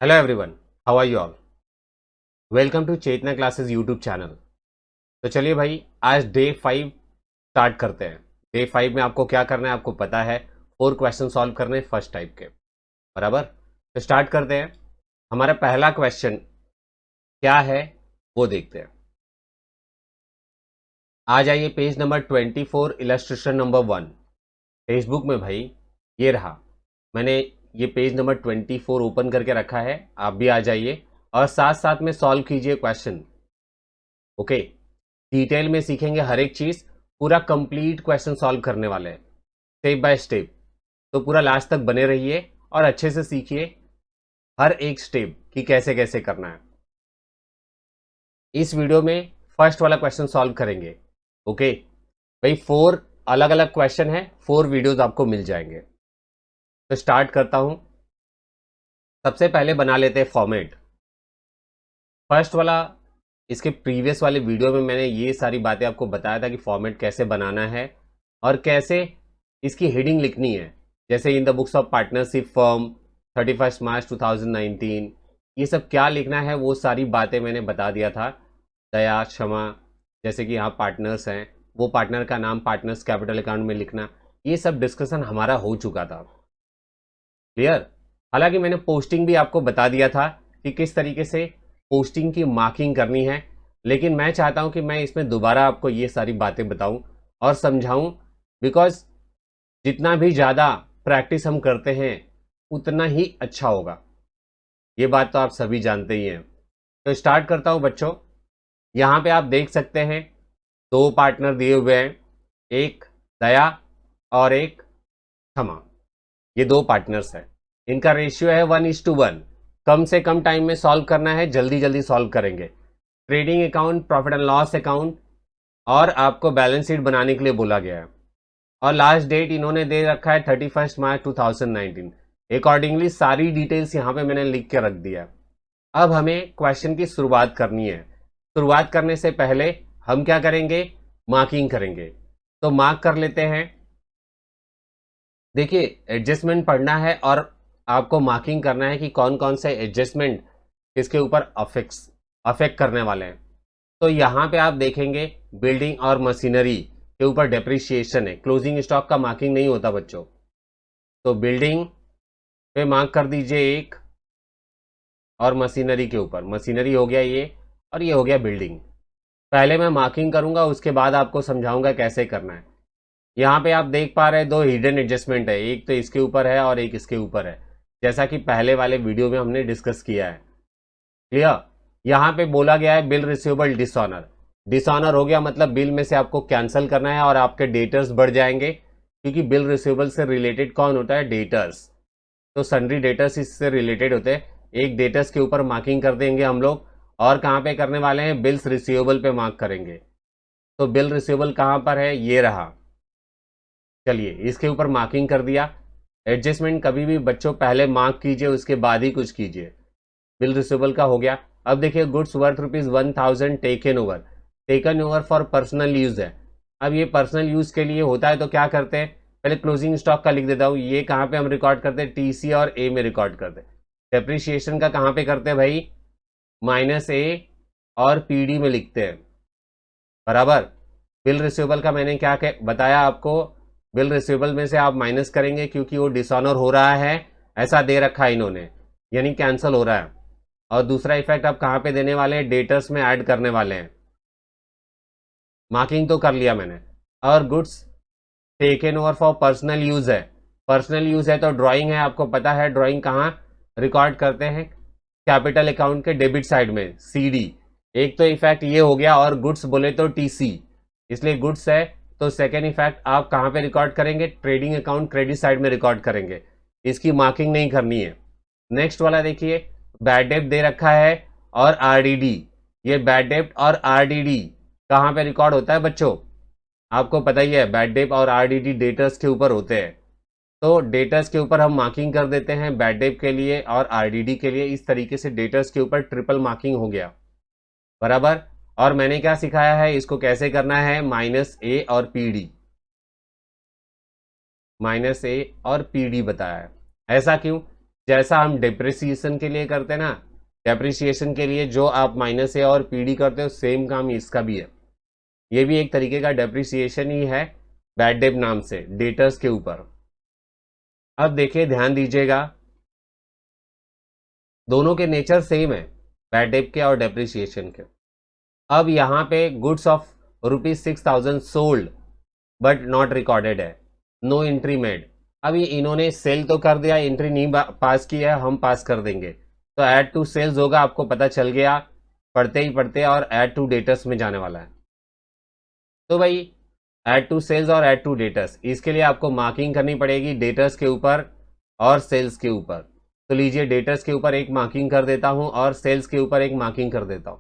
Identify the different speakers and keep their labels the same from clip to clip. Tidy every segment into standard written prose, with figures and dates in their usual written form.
Speaker 1: Hello everyone, how are you all. Welcome to Chetna classes YouTube channel. तो चलिए भाई, आज डे 5 स्टार्ट करते हैं। डे 5 में आपको क्या करना है आपको पता है। 4 क्वेश्चन सॉल्व करने फर्स्ट टाइप के, बराबर। तो स्टार्ट करते हैं। हमारा पहला क्वेश्चन क्या है वो देखते हैं। आ जाइए page number 24, illustration number 1 Facebook में भाई। ये रहा, मैंने ये पेज नंबर 24 ओपन करके रखा है। आप भी आ जाइए और साथ साथ में सॉल्व कीजिए क्वेश्चन। ओके, डिटेल में सीखेंगे हर एक चीज। पूरा कंप्लीट क्वेश्चन सॉल्व करने वाले हैं स्टेप बाय स्टेप। तो पूरा लास्ट तक बने रहिए और अच्छे से सीखिए हर एक स्टेप कि कैसे कैसे करना है। इस वीडियो में फर्स्ट वाला क्वेश्चन सॉल्व करेंगे। ओके भाई, 4 अलग अलग क्वेश्चन है, 4 वीडियोस आपको मिल जाएंगे। तो स्टार्ट करता हूं। सबसे पहले बना लेते हैं फॉर्मेट। फर्स्ट वाला, इसके प्रीवियस वाले वीडियो में मैंने ये सारी बातें आपको बताया था कि फॉर्मेट कैसे बनाना है और कैसे इसकी हेडिंग लिखनी है। जैसे in the books of partnership firm 31 मार्च 2019, ये सब क्या लिखना है वो सारी बातें मैंने बता दिया था। दया, क्षमा, जैसे कि यहाँ पार्टनर्स हैं, वो पार्टनर का नाम पार्टनर्स कैपिटल अकाउंट में लिखना, ये सब डिस्कशन हमारा हो चुका था। क्लियर। हालांकि मैंने पोस्टिंग भी आपको बता दिया था कि किस तरीके से पोस्टिंग की मार्किंग करनी है, लेकिन मैं चाहता हूं कि मैं इसमें दोबारा आपको ये सारी बातें बताऊं और समझाऊं। बिकॉज जितना भी ज़्यादा प्रैक्टिस हम करते हैं उतना ही अच्छा होगा, ये बात तो आप सभी जानते ही हैं। तो स्टार्ट करता हूं बच्चों। यहां पे आप देख सकते हैं 2 पार्टनर दिए हुए हैं, एक दया और एक क्षमा। ये 2 पार्टनर्स हैं, इनका रेशियो है 1:1। कम से कम टाइम में सॉल्व करना है, जल्दी जल्दी सॉल्व करेंगे। Trading account, profit and loss account और आपको बैलेंस शीट बनाने के लिए बोला गया है। और लास्ट डेट इन्होंने दे रखा है 31 मार्च 2019। अकॉर्डिंगली सारी डिटेल्स यहाँ पे मैंने लिख के रख दिया। अब हमें क्वेश्चन की शुरुआत करनी है। शुरुआत करने से पहले हम क्या करेंगे, मार्किंग करेंगे। तो मार्क कर लेते हैं। देखिए, एडजस्टमेंट पढ़ना है और आपको मार्किंग करना है कि कौन कौन से एडजस्टमेंट किसके ऊपर अफेक्ट करने वाले हैं। तो यहाँ पे आप देखेंगे बिल्डिंग और मशीनरी के ऊपर डेप्रिसिएशन है। क्लोजिंग स्टॉक का मार्किंग नहीं होता बच्चों। तो बिल्डिंग पे मार्क कर दीजिए 1 और मशीनरी के ऊपर, मशीनरी हो गया ये और ये हो गया बिल्डिंग। पहले मैं मार्किंग करूंगा, उसके बाद आपको समझाऊंगा कैसे करना है। यहाँ पे आप देख पा रहे हैं 2 हिडन एडजस्टमेंट है, एक तो इसके ऊपर है और एक इसके ऊपर है, जैसा कि पहले वाले वीडियो में हमने डिस्कस किया है। क्लियर। यहाँ पे बोला गया है बिल रिसीवेबल डिसऑनर। डिसऑनर हो गया मतलब बिल में से आपको कैंसिल करना है और आपके डेटर्स बढ़ जाएंगे, क्योंकि बिल रिसीवेबल से रिलेटेड कौन होता है, डेटर्स। तो सन्ड्री डेटर्स इससे रिलेटेड होते हैं। एक डेटर्स के ऊपर मार्किंग कर देंगे हम लोग, और कहाँ पे करने वाले हैं, बिल्स रिसीवेबल पे मार्क करेंगे। तो बिल रिसीवेबल कहाँ पर है, ये रहा। चलिए, इसके ऊपर मार्किंग कर दिया। एडजस्टमेंट कभी भी बच्चों पहले मार्क कीजिए, उसके बाद ही कुछ कीजिए। बिल रिसीवेबल का हो गया। अब देखिए, goods worth ₹1000 taken over for personal use है। अब ये पर्सनल यूज के लिए होता है तो क्या करते हैं, पहले क्लोजिंग स्टॉक का लिख देता हूँ। ये कहाँ पे हम रिकॉर्ड करते हैं, टीसी और ए में रिकॉर्ड करते हैं। डेप्रिसिएशन का कहाँ पे करते हैं भाई, -A और पीडी में लिखते हैं, बराबर। बिल रिसीवेबल का मैंने क्या बताया आपको, बिल रिसीवेबल में से आप माइनस करेंगे क्योंकि वो डिसऑनर हो रहा है, ऐसा दे रखा है इन्होंने, यानी कैंसिल हो रहा है। और दूसरा इफेक्ट आप कहाँ पे देने वाले हैं, डेटर्स में ऐड करने वाले हैं। मार्किंग तो कर लिया मैंने। और goods taken over for personal use है। पर्सनल यूज है तो ड्राइंग है, आपको पता है ड्राइंग कहाँ रिकॉर्ड करते हैं, कैपिटल अकाउंट के डेबिट साइड में, सीडी। एक तो इफेक्ट ये हो गया, और गुड्स बोले तो टीसी, इसलिए गुड्स है तो सेकेंड इफेक्ट आप कहाँ पे रिकॉर्ड करेंगे, ट्रेडिंग अकाउंट क्रेडिट साइड में रिकॉर्ड करेंगे। इसकी मार्किंग नहीं करनी है। नेक्स्ट वाला देखिए, बैड डेप्ट दे रखा है और आरडीडी। ये बैड डेप्ट और आरडीडी कहाँ पे रिकॉर्ड होता है बच्चों, आपको पता ही है, बैड डेप्ट और आरडीडी डेटर्स के ऊपर होते हैं। तो डेटर्स के ऊपर हम मार्किंग कर देते हैं, बैड डेप्ट के लिए और आरडीडी के लिए। इस तरीके से डेटर्स के ऊपर ट्रिपल मार्किंग हो गया, बराबर। और मैंने क्या सिखाया है, इसको कैसे करना है, -A और पीडी, -A और पीडी बताया है। ऐसा क्यों, जैसा हम डेप्रिसिएशन के लिए करते हैं ना, डेप्रिसिएशन के लिए जो आप माइनस ए और पीडी करते हो, सेम काम इसका भी है। ये भी एक तरीके का डेप्रिसिएशन ही है, बैड डेट नाम से, डेटर्स के ऊपर। अब देखिए, ध्यान दीजिएगा, दोनों के नेचर सेम है, बैड डेट के और डेप्रिसिएशन के। अब यहाँ पे goods of ₹6,000 sold but not recorded है, नो एंट्री मेड। अब ये इन्होंने सेल तो कर दिया, एंट्री नहीं पास की है, हम पास कर देंगे। तो ऐड टू सेल्स होगा, आपको पता चल गया पढ़ते ही पढ़ते, और ऐड टू डेटर्स में जाने वाला है। तो भाई ऐड टू सेल्स और ऐड टू डेटर्स, इसके लिए आपको मार्किंग करनी पड़ेगी डेटर्स के ऊपर और सेल्स के ऊपर। तो लीजिए, डेटर्स के ऊपर एक मार्किंग कर देता हूं और सेल्स के ऊपर एक मार्किंग कर देता हूं।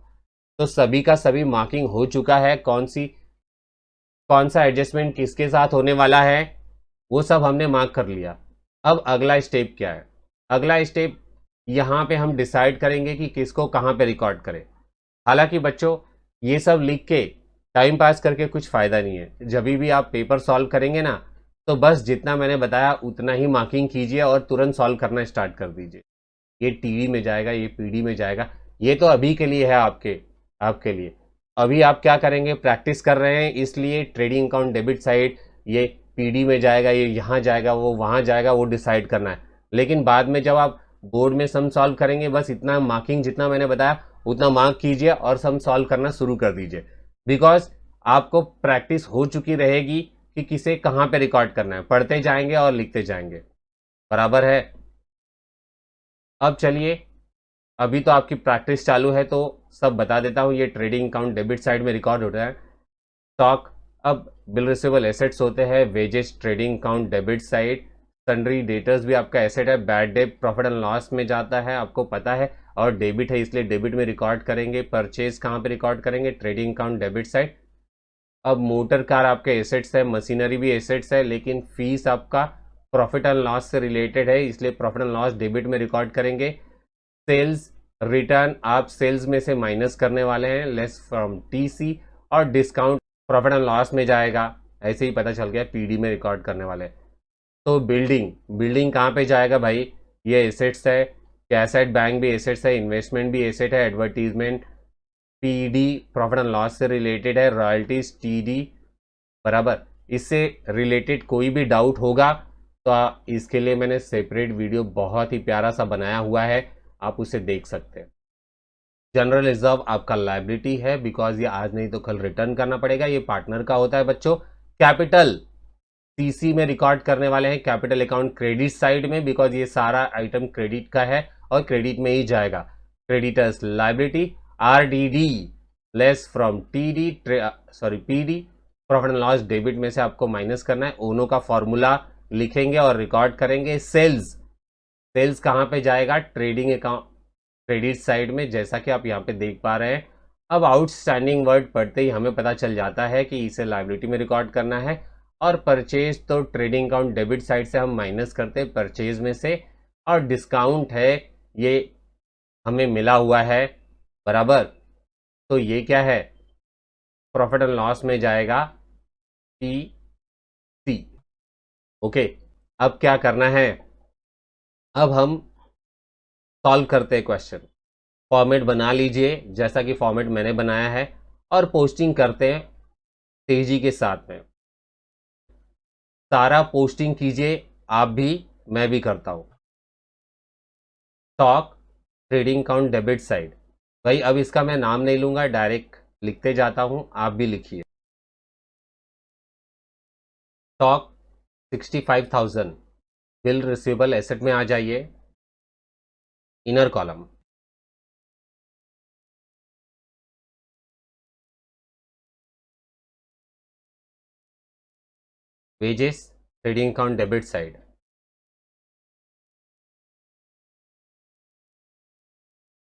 Speaker 1: तो सभी का सभी मार्किंग हो चुका है। कौन सा एडजस्टमेंट किसके साथ होने वाला है वो सब हमने मार्क कर लिया। अब अगला स्टेप क्या है? अगला स्टेप यहाँ पे हम डिसाइड करेंगे कि किसको कहाँ पे रिकॉर्ड करें। हालांकि बच्चों, ये सब लिख के टाइम पास करके कुछ फायदा नहीं है। जब भी आप पेपर सॉल्व करेंगे ना, तो बस जितना मैंने बताया उतना ही मार्किंग कीजिए और तुरंत सॉल्व करना स्टार्ट कर दीजिए। ये टीडी में जाएगा, ये पीडी में जाएगा। ये तो अभी के लिए है, आपके लिए। अभी आप क्या करेंगे? प्रैक्टिस कर रहे हैं, इसलिए ट्रेडिंग अकाउंट डेबिट साइड ये पीडी में जाएगा, ये यहाँ जाएगा, वो वहाँ जाएगा, वो डिसाइड करना है। लेकिन बाद में जब आप बोर्ड में सम सॉल्व करेंगे, बस इतना मार्किंग जितना मैंने बताया उतना मार्क कीजिए और सम सॉल्व करना शुरू कर दीजिए। बिकॉज आपको प्रैक्टिस हो चुकी रहेगी कि किसे कहाँ पे रिकॉर्ड करना है। पढ़ते जाएंगे और लिखते जाएंगे, बराबर है। अब चलिए, अभी तो आपकी प्रैक्टिस चालू है, तो सब बता देता हूँ। ये ट्रेडिंग अकाउंट डेबिट साइड में रिकॉर्ड होता है स्टॉक। अब बिल रिसीवेबल एसेट्स होते हैं, wages trading account debit side, sundry debtors भी आपका एसेट है, bad debt profit and loss में जाता है, आपको पता है, और डेबिट है इसलिए डेबिट में रिकॉर्ड करेंगे। परचेज कहाँ पे रिकॉर्ड करेंगे? Trading account debit side. अब मोटर कार आपके एसेट्स है, मशीनरी भी एसेट्स है, लेकिन फीस आपका प्रॉफिट एंड लॉस से रिलेटेड है, इसलिए प्रॉफिट एंड लॉस डेबिट में रिकॉर्ड करेंगे। सेल्स रिटर्न आप सेल्स में से माइनस करने वाले हैं, लेस फ्रॉम टीसी, और डिस्काउंट प्रॉफिट एंड लॉस में जाएगा। ऐसे ही पता चल गया, पीडी में रिकॉर्ड करने वाले। तो बिल्डिंग कहाँ पे जाएगा भाई? ये एसेट्स है, कैश एट बैंक भी एसेट्स है, इन्वेस्टमेंट भी एसेट है, advertisement PD profit and loss से रिलेटेड है, रॉयल्टीज टीडी, बराबर। इससे रिलेटेड कोई भी डाउट होगा तो इसके लिए मैंने सेपरेट वीडियो बहुत ही प्यारा सा बनाया हुआ है, आप उसे देख सकते हैं। जनरल रिजर्व आपका लायबिलिटी है, बिकॉज ये आज नहीं तो कल रिटर्न करना पड़ेगा, ये पार्टनर का होता है बच्चों। कैपिटल सीसी में रिकॉर्ड करने वाले हैं, कैपिटल अकाउंट क्रेडिट साइड में, बिकॉज ये सारा आइटम क्रेडिट का है और क्रेडिट में ही जाएगा। Creditors liability, RDD less from TD, PD profit and loss debit में से आपको माइनस करना है। ओनो का फॉर्मूला लिखेंगे और रिकॉर्ड करेंगे। सेल्स कहाँ पे जाएगा? ट्रेडिंग अकाउंट क्रेडिट साइड में, जैसा कि आप यहाँ पे देख पा रहे हैं। अब आउटस्टैंडिंग वर्ड पढ़ते ही हमें पता चल जाता है कि इसे लायबिलिटी में रिकॉर्ड करना है। और परचेज तो ट्रेडिंग अकाउंट डेबिट साइड से हम माइनस करते हैं परचेज में से, और डिस्काउंट है ये हमें मिला हुआ है, बराबर। तो ये क्या है? प्रॉफिट एंड लॉस में जाएगा, पी सी। ओके, अब क्या करना है? अब हम सॉल्व करते हैं क्वेश्चन। फॉर्मेट बना लीजिए जैसा कि फॉर्मेट मैंने बनाया है, और पोस्टिंग करते हैं तेजी के साथ में। सारा पोस्टिंग कीजिए, आप भी, मैं भी करता हूं। Stock trading account debit side, भाई अब इसका मैं नाम नहीं लूंगा, डायरेक्ट लिखते जाता हूं, आप भी लिखिए। स्टॉक 65,000, बिल रिसीवेबल एसेट में आ जाइए, inner column. Wages trading account debit side,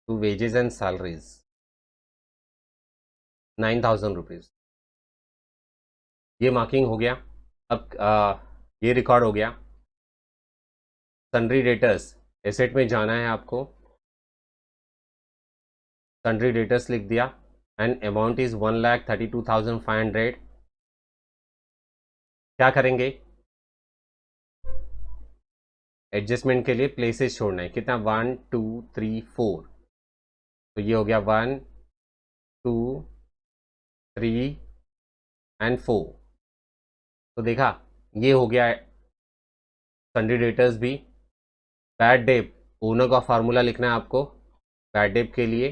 Speaker 1: to wages and salaries 9,000 rupees. ये मार्किंग हो गया। अब ये रिकॉर्ड हो गया। सन्ड्री डेटर्स एसेट में जाना है आपको, सन्ड्री डेटर्स लिख दिया, एंड अमाउंट इज 1,32,500। क्या करेंगे? एडजस्टमेंट के लिए प्लेसेस छोड़ना है। कितना, 1 2 3 4, तो ये हो गया 1 2 3 एंड 4। तो देखा, ये हो गया सन्डे डेटर्स भी। बैड डेप, ओनर का फार्मूला लिखना है आपको बैड डेप के लिए।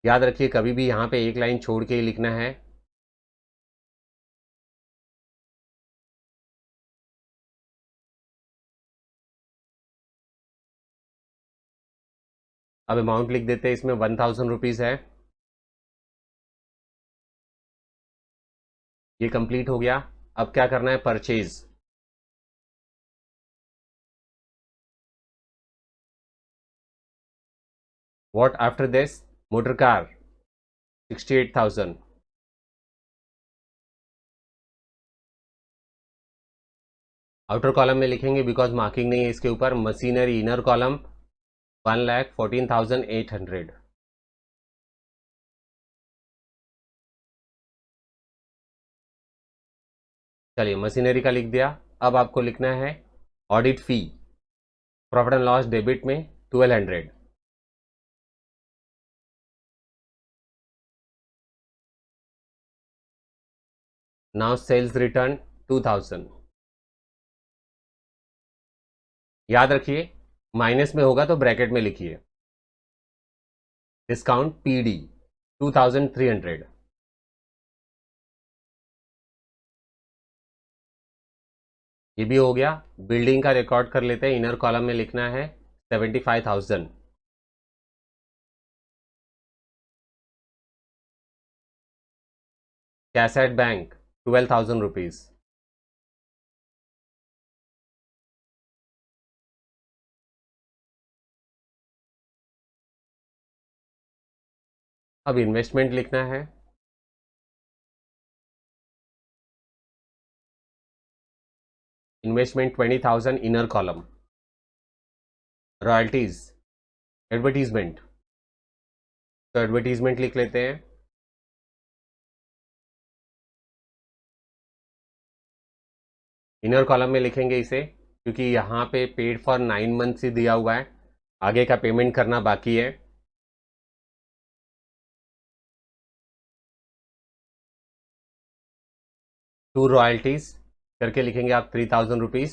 Speaker 1: याद रखिए कभी भी यहाँ पे एक लाइन छोड़ के ही लिखना है। अब अमाउंट लिख देते हैं, इसमें 1000 रुपीज़ है। ये कंप्लीट हो गया। अब क्या करना है, purchase. What after this, motor car 68,000। Outer column में लिखेंगे बिकॉज मार्किंग नहीं है इसके ऊपर। Machinery inner column 1,14,800। चलिए मशीनरी का लिख दिया। अब आपको लिखना है audit fee, profit and loss debit में 1200। Now sales return 2000। याद रखिए माइनस में होगा तो ब्रैकेट में लिखिए। Discount PD 2300। ये भी हो गया। बिल्डिंग का रिकॉर्ड कर लेते हैं। इनर कॉलम में लिखना है 75,000। Cash at bank 12,000 rupees. अब इन्वेस्टमेंट लिखना है। Investment 20,000 inner column. Royalties, advertisement, तो एडवर्टीजमेंट लिख लेते हैं। इनर कॉलम में लिखेंगे इसे क्योंकि यहाँ पे पेड फॉर 9 मंथ ही दिया हुआ है, आगे का पेमेंट करना बाकी है। टू रॉयल्टीज करके लिखेंगे आप 3,000 रुपीज।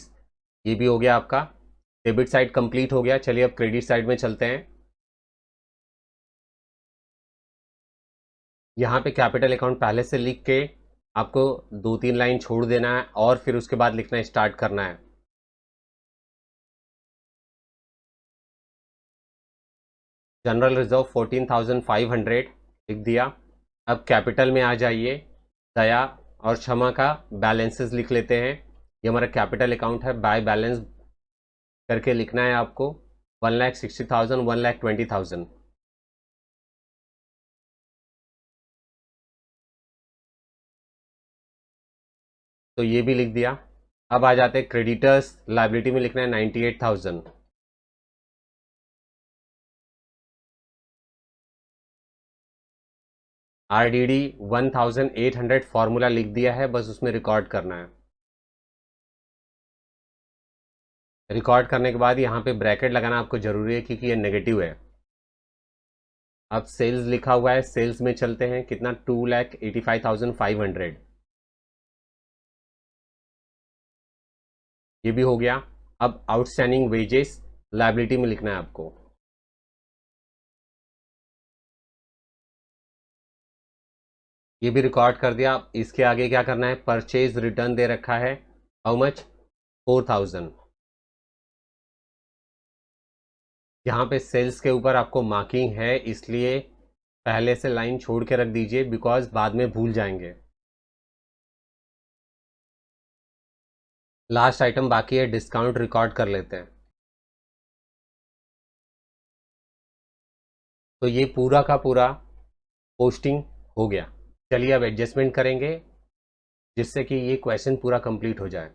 Speaker 1: ये भी हो गया आपका। डेबिट साइड कंप्लीट हो गया। चलिए अब क्रेडिट साइड में चलते हैं। यहाँ पे कैपिटल अकाउंट पहले से लिख के आपको 2-3 लाइन छोड़ देना है और फिर उसके बाद लिखना स्टार्ट करना है। जनरल रिजर्व 14,500 लिख दिया। अब कैपिटल में आ जाइए। दया और क्षमा का बैलेंसेस लिख लेते हैं। ये हमारा कैपिटल अकाउंट है। बाय बैलेंस करके लिखना है आपको 1,60,000, 1,20,000। तो ये भी लिख दिया। अब आ जाते हैं क्रेडिटर्स। लाइबिलिटी में लिखना है 98,000। आरडीडी 1,800 फॉर्मूला लिख दिया है, बस उसमें रिकॉर्ड करना है। रिकॉर्ड करने के बाद यहाँ पे ब्रैकेट लगाना आपको जरूरी है क्योंकि ये नेगेटिव है। अब सेल्स लिखा हुआ है, सेल्स में चलते हैं। कितना, 2,85,500। ये भी हो गया। अब आउटस्टैंडिंग वेजेस लाइबिलिटी में लिखना है आपको। ये भी रिकॉर्ड कर दिया। अब इसके आगे क्या करना है, परचेज रिटर्न दे रखा है। How much, 4,000। यहाँ पे सेल्स के ऊपर आपको मार्किंग है इसलिए पहले से लाइन छोड़ के रख दीजिए बिकॉज बाद में भूल जाएंगे। लास्ट आइटम बाकी है, डिस्काउंट रिकॉर्ड कर लेते हैं। तो ये पूरा का पूरा पोस्टिंग हो गया। चलिए अब एडजस्टमेंट करेंगे जिससे कि ये क्वेश्चन पूरा कंप्लीट हो जाए।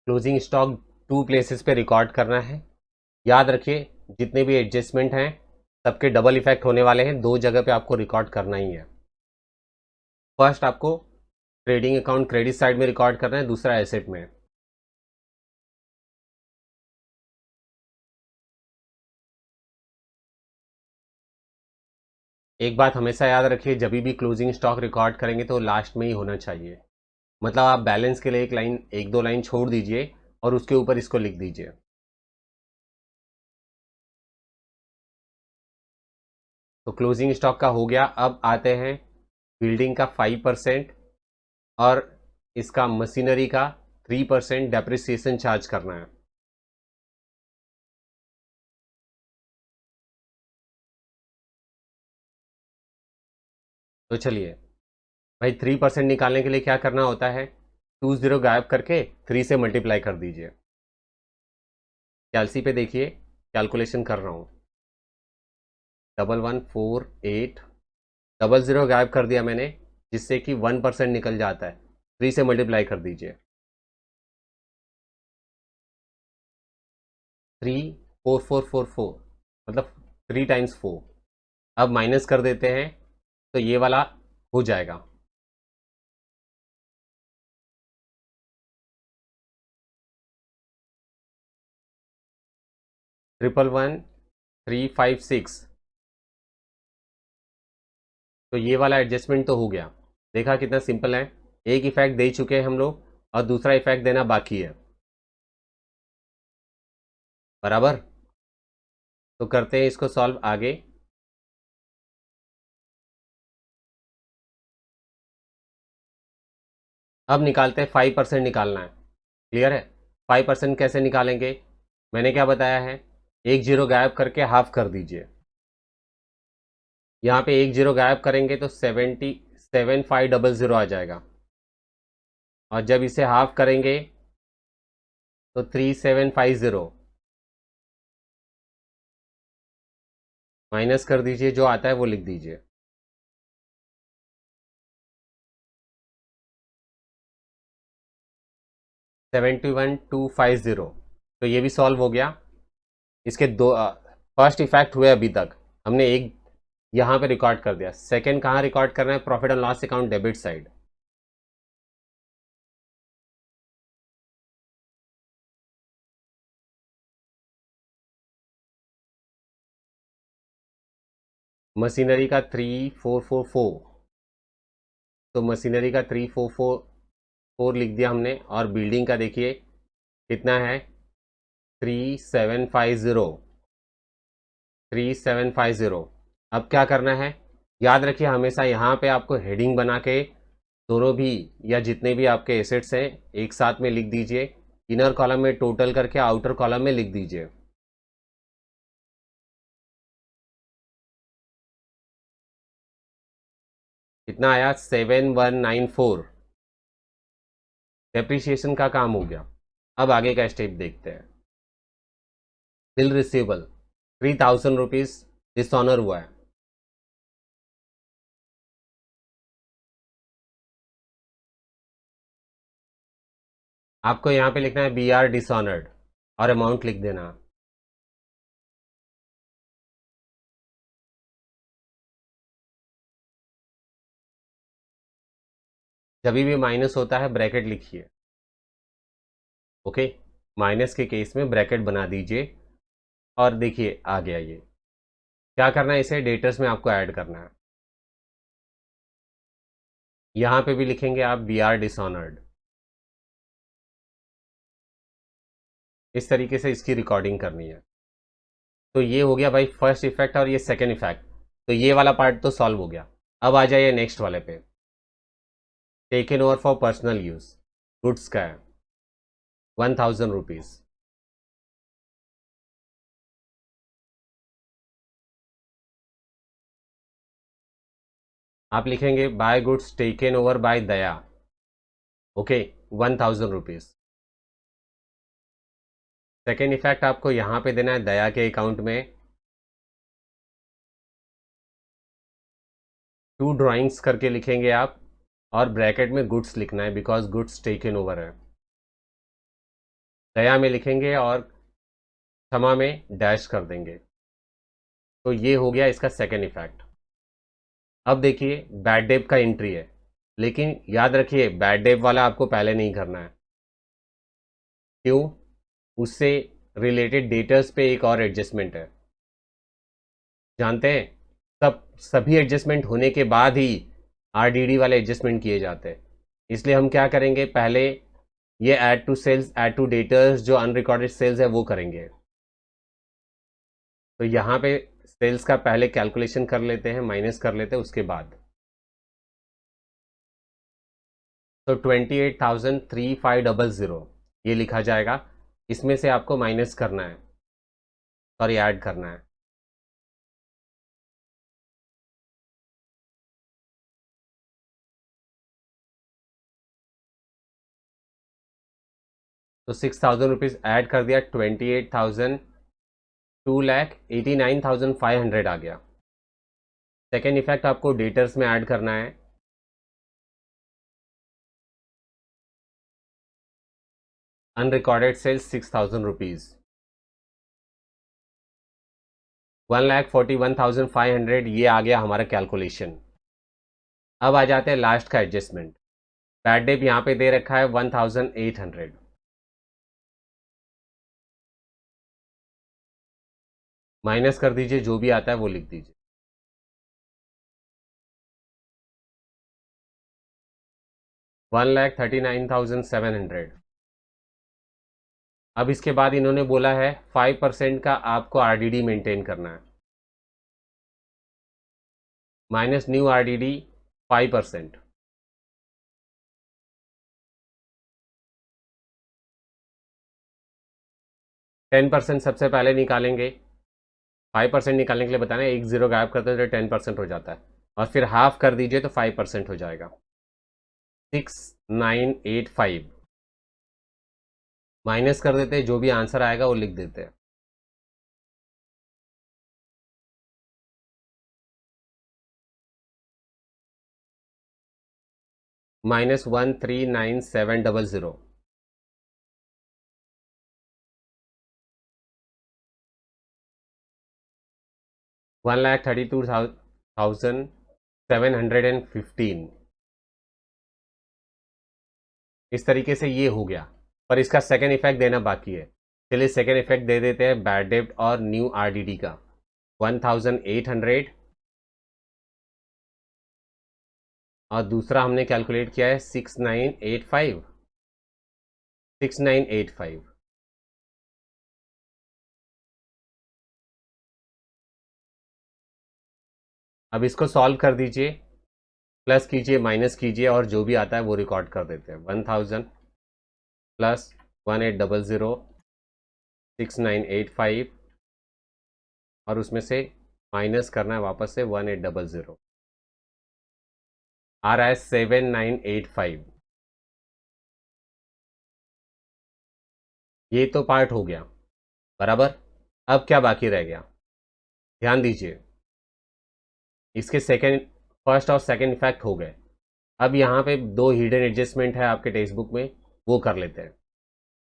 Speaker 1: क्लोजिंग स्टॉक 2 प्लेसेस पे रिकॉर्ड करना है। याद रखिए जितने भी एडजस्टमेंट हैं सबके डबल इफेक्ट होने वाले हैं। 2 जगह पे आपको रिकॉर्ड करना ही है। फर्स्ट आपको ट्रेडिंग अकाउंट क्रेडिट साइड में रिकॉर्ड कर रहे हैं, दूसरा एसेट में। एक बात हमेशा याद रखिए, जब भी क्लोजिंग स्टॉक रिकॉर्ड करेंगे तो लास्ट में ही होना चाहिए। मतलब आप बैलेंस के लिए एक लाइन, एक दो लाइन छोड़ दीजिए और उसके ऊपर इसको लिख दीजिए। तो क्लोजिंग स्टॉक का हो गया। अब आते हैं बिल्डिंग का 5% और इसका मशीनरी का 3% डेप्रिसिएशन चार्ज करना है। तो चलिए भाई, 3% निकालने के लिए क्या करना होता है, 20 गायब करके 3 से मल्टीप्लाई कर दीजिए। कैलसी पे देखिए, कैलकुलेशन कर रहा हूँ। 1148, 00 गायब कर दिया मैंने, जिससे कि 1% निकल जाता है। 3 से मल्टीप्लाई कर दीजिए। 34444, मतलब 3 टाइम्स 4। अब माइनस कर देते हैं तो ये वाला हो जाएगा। Triple one 356। तो ये वाला एडजस्टमेंट तो हो गया। देखा कितना सिंपल है। एक इफेक्ट दे चुके हैं हम लोग और दूसरा इफेक्ट देना बाकी है। बराबर। तो करते हैं इसको सॉल्व आगे। अब निकालते हैं, 5% निकालना है। क्लियर है। 5% कैसे निकालेंगे, मैंने क्या बताया है, एक जीरो गायब करके हाफ कर दीजिए। यहाँ पे एक जीरो गायब करेंगे तो 77,500 आ जाएगा। और जब इसे हाफ करेंगे तो 3750 माइनस कर दीजिए, जो आता है वो लिख दीजिए। 71,250। तो ये भी सॉल्व हो गया। इसके दो फर्स्ट इफेक्ट हुए अभी तक, हमने एक यहाँ पे रिकॉर्ड कर दिया। सेकंड कहाँ रिकॉर्ड करना है, profit and loss account debit side. Machinery का 3444, तो मशीनरी का 3444 लिख दिया हमने। और बिल्डिंग का देखिए कितना है, 3750, 3750। अब क्या करना है, याद रखिए हमेशा यहाँ पे आपको हेडिंग बना के दोनों भी, या जितने भी आपके एसेट्स हैं एक साथ में लिख दीजिए। इनर कॉलम में टोटल करके आउटर कॉलम में लिख दीजिए। कितना आया, 7194। डेप्रिसिएशन का काम हो गया। अब आगे का स्टेप देखते हैं। बिल रिसीवेबल 3,000 रुपीज डिसऑनर हुआ है। आपको यहाँ पे लिखना है बी आर डिसऑनर्ड और अमाउंट लिख देना। जब भी माइनस होता है ब्रैकेट लिखिए। ओके, माइनस के केस में ब्रैकेट बना दीजिए। और देखिए आ गया ये। क्या करना है, इसे डेटर्स में आपको ऐड करना है। यहाँ पे भी लिखेंगे आप बी आर डिसऑनर्ड। इस तरीके से इसकी रिकॉर्डिंग करनी है। तो ये हो गया भाई फर्स्ट इफेक्ट और ये सेकेंड इफेक्ट। तो ये वाला पार्ट तो सॉल्व हो गया। अब आ जाइए नेक्स्ट वाले पे। Taken over for personal use, goods का है 1,000 रुपीज। आप लिखेंगे by goods taken over by Daya. Okay, 1,000 rupees. Second effect आपको यहां पे देना है दया के अकाउंट में। टू ड्राइंग्स करके लिखेंगे आप, और ब्रैकेट में गुड्स लिखना है बिकॉज गुड्स टेकन ओवर है। दया में लिखेंगे और क्षमा में डैश कर देंगे। तो ये हो गया इसका सेकेंड इफेक्ट। अब देखिए बैड डेप का एंट्री है। लेकिन याद रखिए बैड डेट वाला आपको पहले नहीं करना है। क्यों? उससे रिलेटेड डेटर्स पे एक और एडजस्टमेंट है, जानते हैं? सभी एडजस्टमेंट होने के बाद ही आरडीडी वाले एडजस्टमेंट किए जाते हैं। इसलिए हम क्या करेंगे, पहले ये add to sales, add to debtors जो अनरिकॉर्डेड सेल्स है वो करेंगे। तो यहाँ पे सेल्स का पहले कैलकुलेशन कर लेते हैं, माइनस कर लेते हैं उसके बाद। तो 28,3500 ये लिखा जाएगा। इसमें से आपको माइनस करना है, सॉरी ऐड करना है। तो 6,000 रुपीज़ ऐड कर दिया, 28,000, 2,89,500 आ गया। सेकेंड इफेक्ट आपको डेटर्स में ऐड करना है। अनरिकॉर्डेड सेल्स 6,000 रुपीज़, 1,41,500 ये आ गया हमारा कैलकुलेशन। अब आ जाते हैं लास्ट का एडजस्टमेंट। बैड डेप यहाँ पे दे रखा है 1,800, माइनस कर दीजिए, जो भी आता है वो लिख दीजिए। $1,39,700। अब इसके बाद इन्होंने बोला है 5% का आपको आरडीडी मेंटेन करना है, माइनस न्यू आरडीडी 5%। 10% सबसे पहले निकालेंगे। 5% निकालने के लिए बताना, एक जीरो गायब करते हैं तो 10% हो जाता है, और फिर हाफ कर दीजिए तो 5% हो जाएगा। 6,985 माइनस कर देते हैं, जो भी आंसर आएगा वो लिख देते हैं। -139700। $1,32,715। इस तरीके से ये हो गया, पर इसका सेकेंड इफेक्ट देना बाकी है। चलिए सेकेंड इफेक्ट दे देते हैं बैड डेब्ट और न्यू आरडीडी का। 1,800, और दूसरा हमने कैलकुलेट किया है 6,985। 6,985। अब इसको सॉल्व कर दीजिए, प्लस कीजिए, माइनस कीजिए, और जो भी आता है वो रिकॉर्ड कर देते हैं। 1,000 प्लस 1,800, 6,985, और उसमें से माइनस करना है वापस से 1,800, आ रहा है 7,985। ये तो पार्ट हो गया बराबर। अब क्या बाकी रह गया, ध्यान दीजिए। इसके सेकेंड, फर्स्ट और सेकेंड इफेक्ट हो गए। अब यहाँ पे दो हिडन एडजस्टमेंट है आपके टेक्स्ट बुक में, वो कर लेते हैं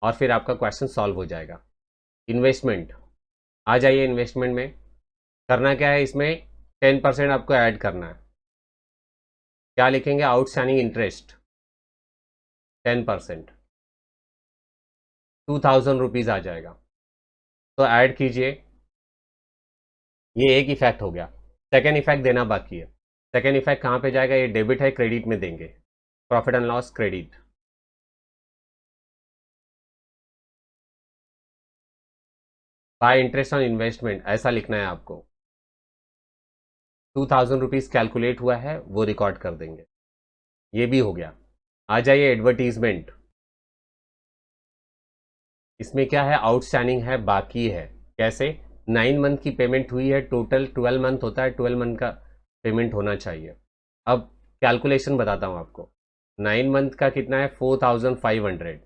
Speaker 1: और फिर आपका क्वेश्चन सॉल्व हो जाएगा। इन्वेस्टमेंट, आ जाइए इन्वेस्टमेंट में। करना क्या है इसमें, 10% आपको ऐड करना है। क्या लिखेंगे, आउटस्टैंडिंग इंटरेस्ट 10%, 2,000 रुपीज़ आ जाएगा। तो ऐड कीजिए, ये एक इफेक्ट हो गया। सेकेंड इफेक्ट देना बाकी है। सेकेंड इफेक्ट कहाँ पे जाएगा, ये डेबिट है, क्रेडिट में देंगे। Profit and loss credit, bye interest on investment ऐसा लिखना है आपको। 2,000 रुपीज़ कैलकुलेट हुआ है, वो रिकॉर्ड कर देंगे। ये भी हो गया। आ जाइए एडवर्टीजमेंट। इसमें क्या है, आउटस्टैंडिंग है, बाकी है। कैसे, 9 मंथ की पेमेंट हुई है, टोटल 12 मंथ होता है, 12 मंथ का पेमेंट होना चाहिए। अब कैलकुलेशन बताता हूँ आपको। 9 मंथ का कितना है, 4,500।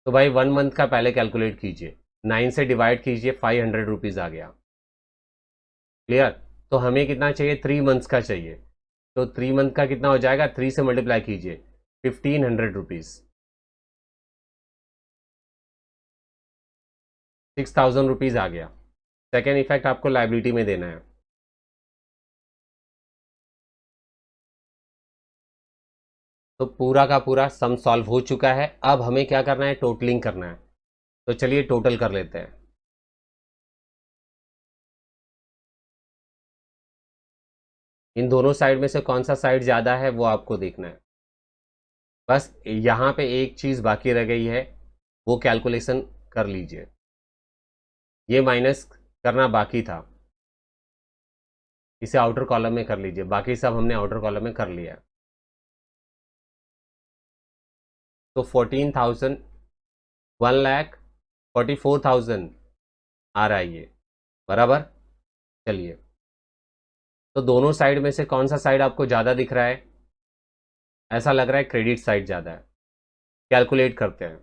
Speaker 1: तो भाई 1 मंथ का पहले कैलकुलेट कीजिए, 9 से डिवाइड कीजिए, 500 रुपीज़ आ गया। क्लियर? तो हमें कितना चाहिए, 3 मंथ्स का चाहिए। तो 3 मंथ का कितना हो जाएगा, 3 से मल्टीप्लाई कीजिए, 1,500 रुपीज़। 6,000 रुपीज़ आ गया। सेकेंड इफेक्ट आपको लाइबिलिटी में देना है। तो पूरा का पूरा सम सॉल्व हो चुका है। अब हमें क्या करना है, टोटलिंग करना है। तो चलिए टोटल कर लेते हैं। इन दोनों साइड में से कौन सा साइड ज़्यादा है वो आपको देखना है। बस यहाँ पे एक चीज़ बाकी रह गई है, वो कैलकुलेशन कर लीजिए। ये माइनस करना बाकी था, इसे आउटर कॉलम में कर लीजिए। बाकी सब हमने आउटर कॉलम में कर लिया। तो 14,000, 1,44,000 आ रहा है ये, बराबर। चलिए, तो दोनों साइड में से कौन सा साइड आपको ज़्यादा दिख रहा है? ऐसा लग रहा है क्रेडिट साइड ज़्यादा है। कैलकुलेट करते हैं।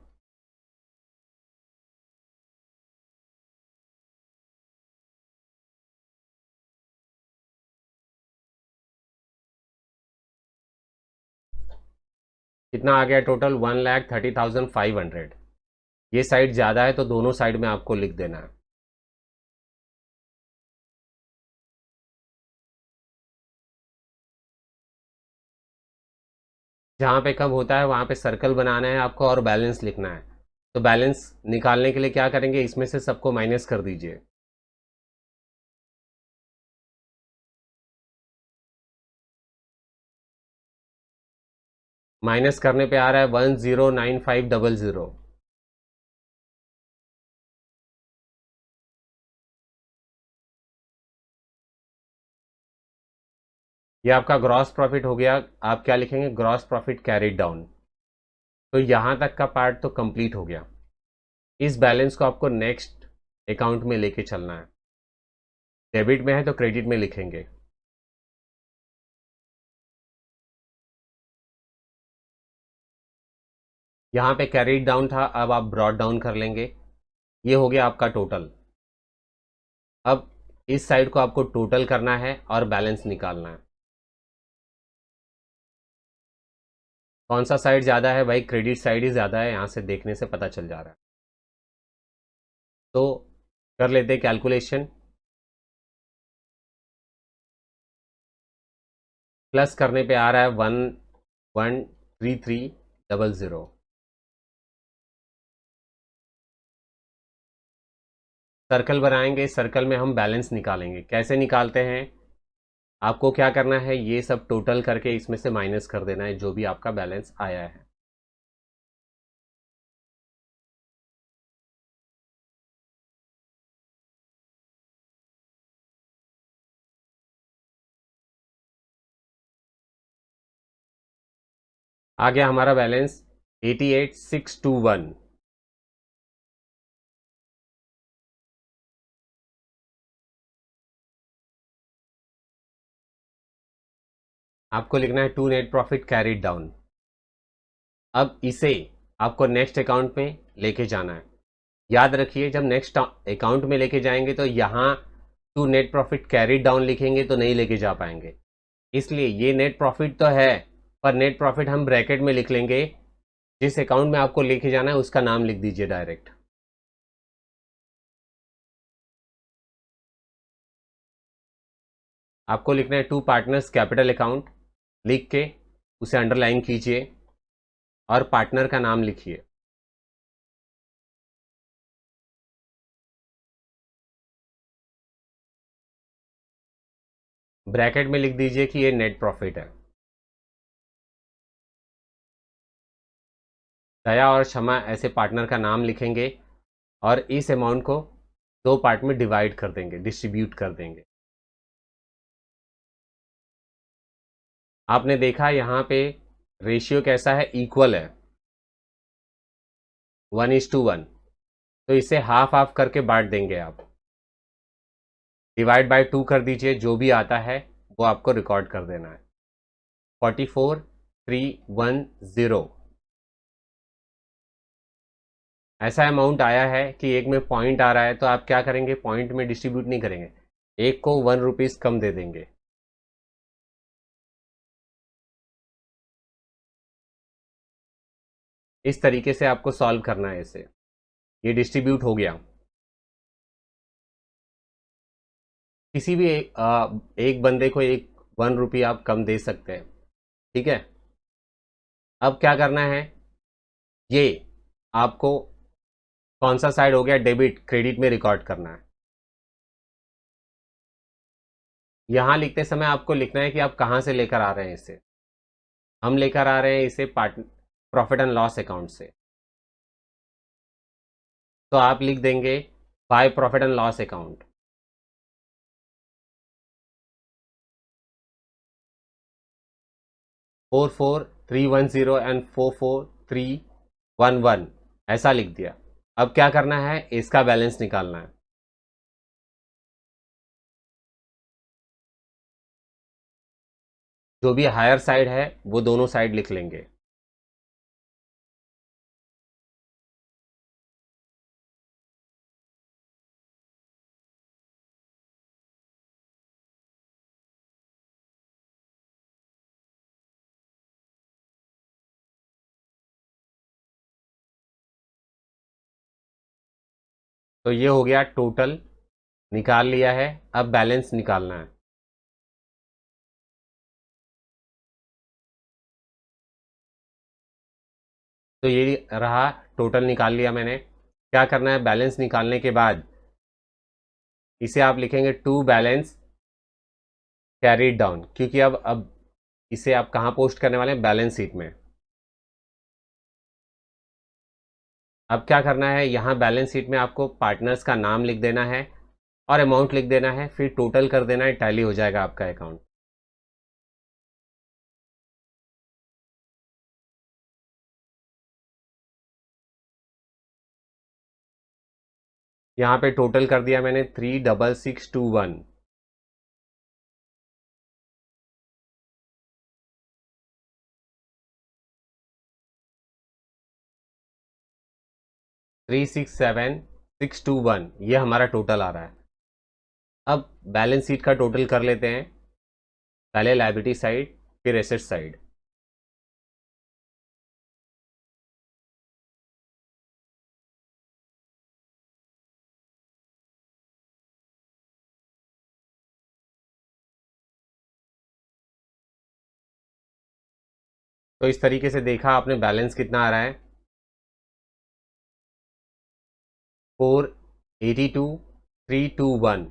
Speaker 1: कितना आ गया टोटल? 1,30,500। ये साइड ज़्यादा है तो दोनों साइड में आपको लिख देना है। जहाँ पे कम होता है वहाँ पे सर्कल बनाना है आपको और बैलेंस लिखना है। तो बैलेंस निकालने के लिए क्या करेंगे, इसमें से सबको माइनस कर दीजिए। माइनस करने पे आ रहा है 109500। ये आपका ग्रॉस प्रॉफिट हो गया। आप क्या लिखेंगे? Gross profit carried down. तो यहाँ तक का पार्ट तो कंप्लीट हो गया। इस बैलेंस को आपको नेक्स्ट अकाउंट में लेके चलना है। डेबिट में है तो क्रेडिट में लिखेंगे। यहाँ पे कैरिड डाउन था, अब आप ब्रॉड डाउन कर लेंगे। ये हो गया आपका टोटल। अब इस साइड को आपको टोटल करना है और बैलेंस निकालना है। कौन सा साइड ज़्यादा है भाई? क्रेडिट साइड ही ज़्यादा है, यहाँ से देखने से पता चल जा रहा है। तो कर लेते कैलकुलेशन। प्लस करने पे आ रहा है 1,133,000। सर्कल बनाएंगे, सर्कल में हम बैलेंस निकालेंगे। कैसे निकालते हैं? आपको क्या करना है, ये सब टोटल करके इसमें से माइनस कर देना है जो भी आपका बैलेंस आया है। आ गया हमारा बैलेंस 88,621। आपको लिखना है to net profit carried down. अब इसे आपको नेक्स्ट अकाउंट में लेके जाना है। याद रखिए, जब नेक्स्ट अकाउंट में लेके जाएंगे तो यहाँ to net profit carried down लिखेंगे तो नहीं लेके जा पाएंगे। इसलिए ये नेट प्रॉफिट तो है, पर नेट प्रॉफिट हम ब्रैकेट में लिख लेंगे। जिस अकाउंट में आपको लेके जाना है उसका नाम लिख दीजिए डायरेक्ट। आपको लिखना है टू पार्टनर्स कैपिटल अकाउंट, लिख के उसे अंडरलाइन कीजिए और पार्टनर का नाम लिखिए। ब्रैकेट में लिख दीजिए कि ये नेट प्रॉफिट है। दया और क्षमा ऐसे पार्टनर का नाम लिखेंगे और इस अमाउंट को दो पार्ट में डिवाइड कर देंगे, डिस्ट्रीब्यूट कर देंगे। आपने देखा यहाँ पे रेशियो कैसा है, इक्वल है, 1:1। तो इसे हाफ हाफ करके बांट देंगे आप। डिवाइड बाय 2 कर दीजिए, जो भी आता है वो आपको रिकॉर्ड कर देना है। 44,310 ऐसा अमाउंट आया है कि एक में पॉइंट आ रहा है, तो आप क्या करेंगे, पॉइंट में डिस्ट्रीब्यूट नहीं करेंगे, एक को 1 रुपीज़ कम दे देंगे। इस तरीके से आपको सॉल्व करना है इसे। ये डिस्ट्रीब्यूट हो गया। किसी भी एक बंदे को एक 1 रुपये आप कम दे सकते हैं, ठीक है। अब क्या करना है, ये आपको कौन सा साइड हो गया, डेबिट क्रेडिट में रिकॉर्ड करना है। यहां लिखते समय आपको लिखना है कि आप कहां से लेकर आ रहे हैं इसे। हम लेकर आ रहे हैं इसे प्रॉफिट एंड लॉस अकाउंट से, तो आप लिख देंगे by profit and loss account. Four four 310 and 44311 ऐसा लिख दिया। अब क्या करना है, इसका बैलेंस निकालना है। जो भी हायर साइड है वो दोनों साइड लिख लेंगे। तो ये हो गया, टोटल निकाल लिया है। अब बैलेंस निकालना है। तो ये रहा, टोटल निकाल लिया मैंने। क्या करना है, बैलेंस निकालने के बाद इसे आप लिखेंगे टू बैलेंस कैरीड डाउन, क्योंकि अब इसे आप कहाँ पोस्ट करने वाले हैं, बैलेंस शीट में। अब क्या करना है, यहाँ बैलेंस शीट में आपको पार्टनर्स का नाम लिख देना है और अमाउंट लिख देना है, फिर टोटल कर देना है, टैली हो जाएगा आपका अकाउंट। यहाँ पे टोटल कर दिया मैंने 36621। Three six seven six two one ये हमारा टोटल आ रहा है। अब बैलेंस शीट का टोटल कर लेते हैं, पहले लायबिलिटी साइड फिर एसेट साइड। तो इस तरीके से देखा आपने बैलेंस कितना आ रहा है, 482321।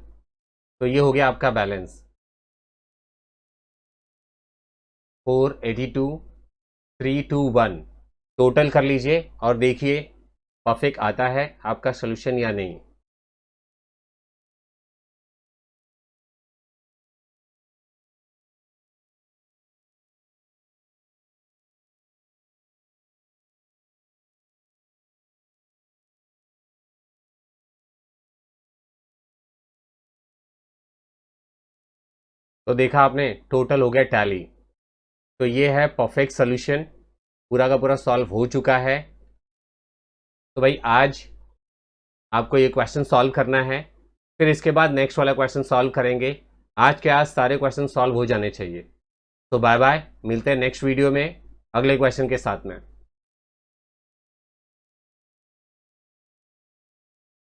Speaker 1: तो ये हो गया आपका बैलेंस 482321। टोटल कर लीजिए और देखिए परफेक्ट आता है आपका सोल्यूशन या नहीं। तो देखा आपने, टोटल हो गया टैली। तो ये है परफेक्ट सोल्यूशन, पूरा का पूरा सॉल्व हो चुका है। तो भाई आज आपको ये क्वेश्चन सॉल्व करना है, फिर इसके बाद नेक्स्ट वाला क्वेश्चन सॉल्व करेंगे। आज के आज सारे क्वेश्चन सॉल्व हो जाने चाहिए। तो बाय बाय, मिलते हैं नेक्स्ट वीडियो में अगले क्वेश्चन के साथ में।